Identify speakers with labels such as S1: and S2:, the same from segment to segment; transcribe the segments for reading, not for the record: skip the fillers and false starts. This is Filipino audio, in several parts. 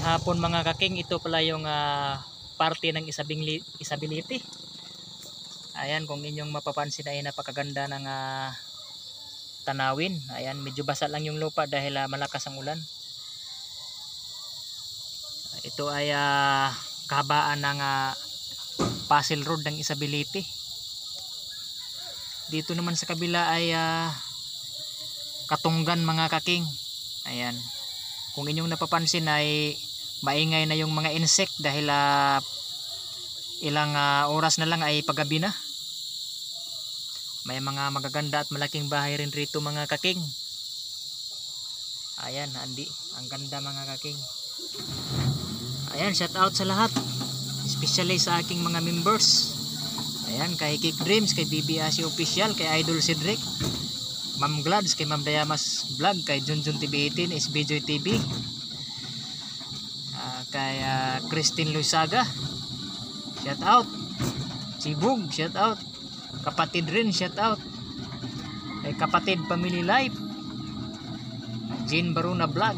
S1: hapon mga kaking. Ito pala yung parte ng isability. Ayan, kung inyong mapapansin ay napakaganda ng tanawin. Ayan, medyo basa lang yung lupa dahil malakas ang ulan. Ito ay kahabaan ng Puzzle Road ng Isability. Dito naman sa kabila ay Katunggan mga kaking. Ayan, kung inyong napapansin ay maingay na yung mga insect dahil ilang oras na lang ay paggabi na. May mga magaganda at malaking bahay rin rito mga kaking. Ayan, ang ganda mga kaking. Ayan, shout out sa lahat, especially sa aking mga members. Ayan, kay Kick Dreams, kay BBAC Official, kay Idol Cedric, Ma'am Glads, kay Ma'am Dayamas Vlog, kay Junjun TV 18, SBJoy TV, kay Christine Luisaga, shout out. Sibug, shout out. Kapatid rin, shout out. Kay Kapatid Family Life, Jean Baruna Vlog.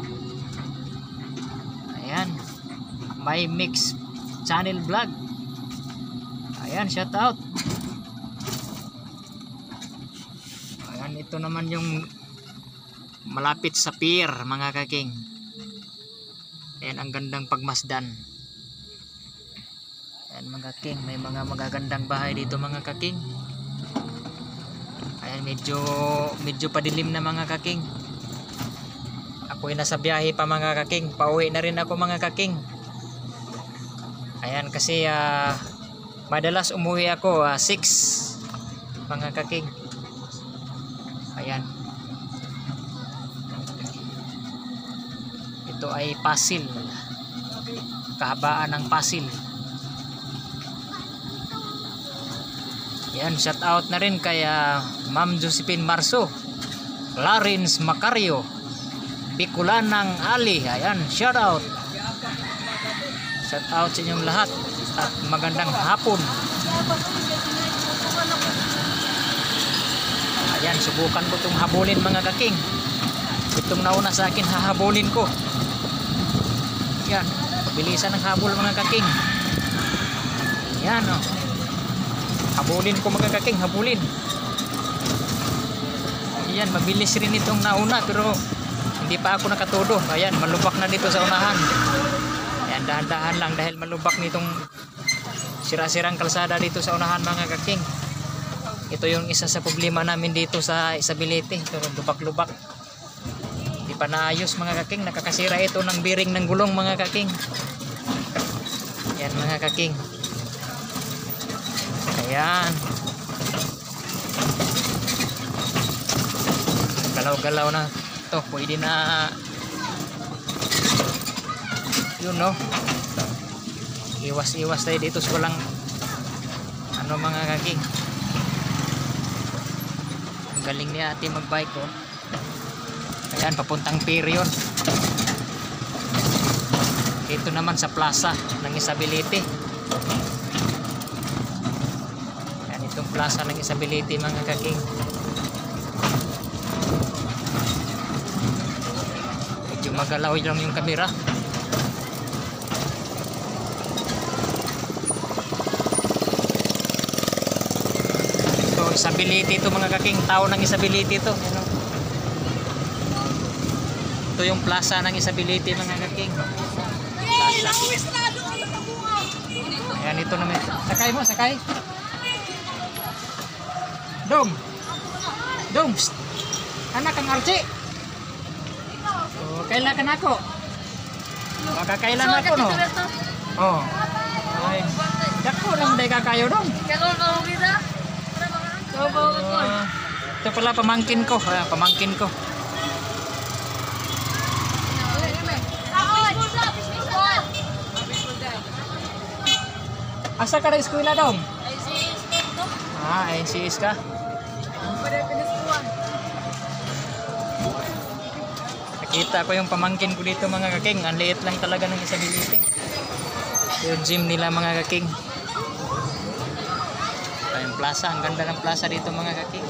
S1: Ayan, My Mix Channel Vlog. Ayan, shout out. Ayan, ito naman yung malapit sa pier mga kaking. Ayan, ang gandang pagmasdan. Ayan mga kaking, may mga magagandang bahay dito mga kaking. Ayan, medyo padilim na mga kaking. Ako'y nasa biyahe pa mga kaking. Pauwi na rin ako mga kaking. Ayan, kasi madalas umuwi ako 6 mga kaking. Ayan, ito ay Puzzle, kahabaan ng Puzzle. Ayan, shout out na rin kay Ma'am Josephine Marso, Clarence Macario, Bicolanang Ali. Ayan, shout out. Shout out sa inyong lahat at magandang hapon. Ayan, subukan ko itong habulin mga kaking. Itong nauna sa akin, hahabulin ko. Ayan, pabilisan ng habol mga kaking. Ayan, oh. Habulin ko mga kaking, habulin. Ayan, mabilis rin itong nauna pero hindi pa ako nakatudo. Ayan, malubak na dito sa unahan. Ayan, dahan-dahan lang dahil malubak nitong sira-sirang kalsada dito sa unahan mga kaking. Ito yung isa sa problema namin dito sa Isability. Ito, lubak-lubak. Hindi pa naayos mga kaking. Nakakasira ito ng bearing ng gulong mga kaking. Ayan mga kaking. Ayan, galaw-galaw na ito, pwede na yun no. Iwas-iwas tayo dito sa walang mga kaking. Ang galing ni ate magbike oh. Ayan, papuntang pier yun. Dito naman sa plaza ng Isability. Itong plaza ng Isability mga kaking. Medyo magalaw lang yung kamera. Ito Isability ito mga kaking. Tao ng Isability ito. Ito yung plaza ng Isability mga kaking. Plaza. Ayan, ito naman. Sakay mo, sakay. Dong, psst. Anak kang Archie. Oh, kailan ka na ako? Makakailan ako no? Oh. Ay, dako lang day kakayo dong. Ito pala pamangkin ko, pamangkin ko. Asa ka na eskwela dong? ICS ka? Nakita ko yung pamangkin ko dito mga kaking. Ang liit lang talaga ng Isability. Yung gym nila mga kaking. Yung plaza, ang ganda ng plaza dito mga kaking.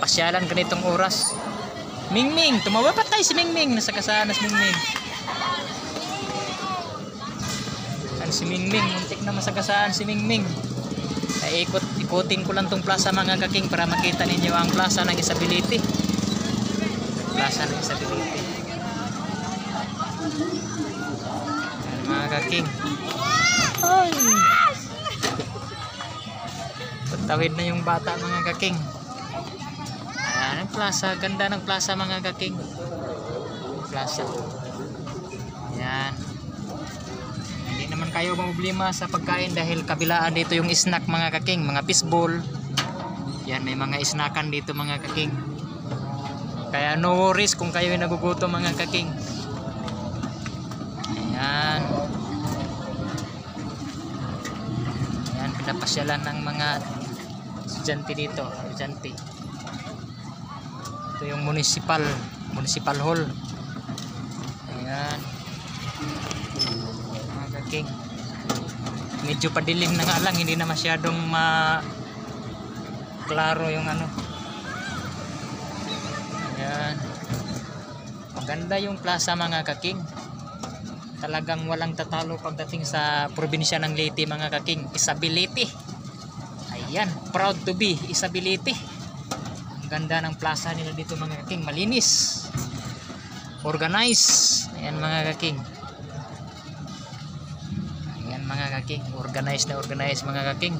S1: Pasyalan ka nitong oras. Ming Ming, tumawapat. Patay si Mingming. Nasa kasaan na si Mingming. Si Mingming, muntik na masagasaan si Mingming. Ay ikutin ko lang tong plaza mga kaking para makita ninyo ang plaza ng Isabelite. Plaza ng Isabelite. Yan mga kaking. Ay. Patawid na yung bata mga kaking. Ayan ang plaza, ganda ng plaza mga kaking. Plaza. Yan. Hindi naman kayo problema sa pagkain dahil kabilaan dito yung snack mga kaking, mga fishball. Yan, may mga snackan dito mga kaking. Kaya no worries kung kayo ay nagugutom mga kaking. Ayan. Ayan, pinapasyalan ng mga estudyante dito, estudyante. Ito yung municipal hall. Ayan. King. Medyo padilim na nga lang, hindi na masyadong klaro yung ano. Ayan. Maganda yung plaza mga kaking. Talagang walang tatalo pagdating sa probinsya ng Leyte mga kaking. Isabelite. Ayan, proud to be Isabelite. Ang ganda ng plaza nila dito mga kaking. Malinis. Organized. Ayan mga kaking. Mga kaking, organized mga kaking.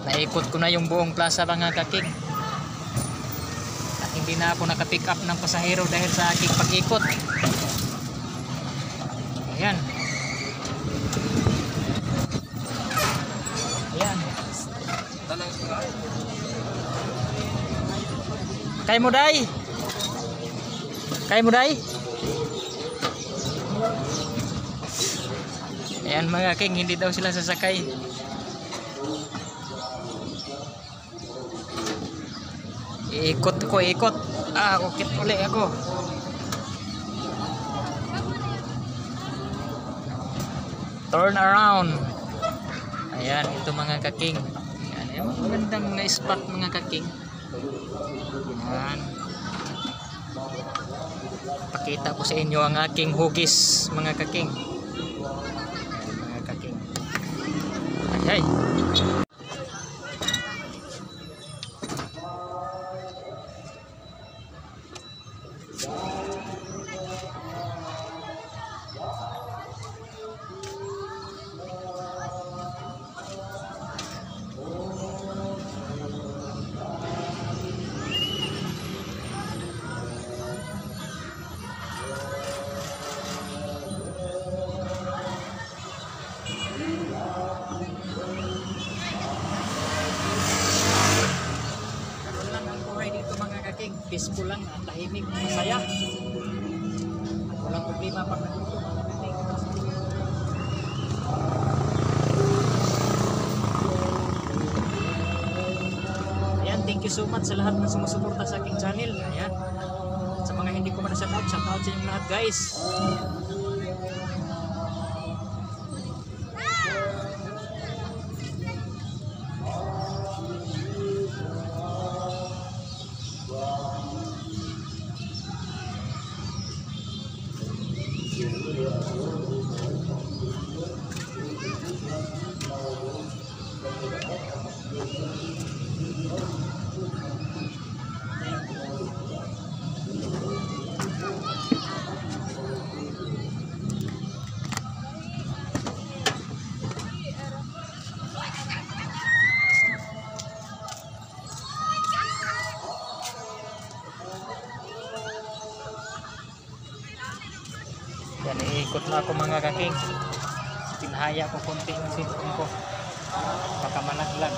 S1: Naikot ko na yung buong plaza mga kaking. At hindi na ako naka-pick up ng pasahero dahil sa aking pag-ikot. Ayan. Ayan. Kay mo day? Ayan mga king, hindi daw sila sasakay. Ikot. Ukit ulit ako. Turn around. Ayan, ito mga kaking. Ayan, yung magandang spot mga kaking. Ayan. Pakita ko sa inyo ang aking hugis mga kaking. Ay. Peaceful lang, tahimik, masaya. Walang problema pag nandito mga kaking. Ayan, thank you so much sa lahat na sumusuporta sa aking channel. Ayan. Sa mga hindi ko shout out sa inyong lahat guys. Yan, iikot na ako mga kaking. Tinahaya ko konti yung cellphone ko. Baka malaglag.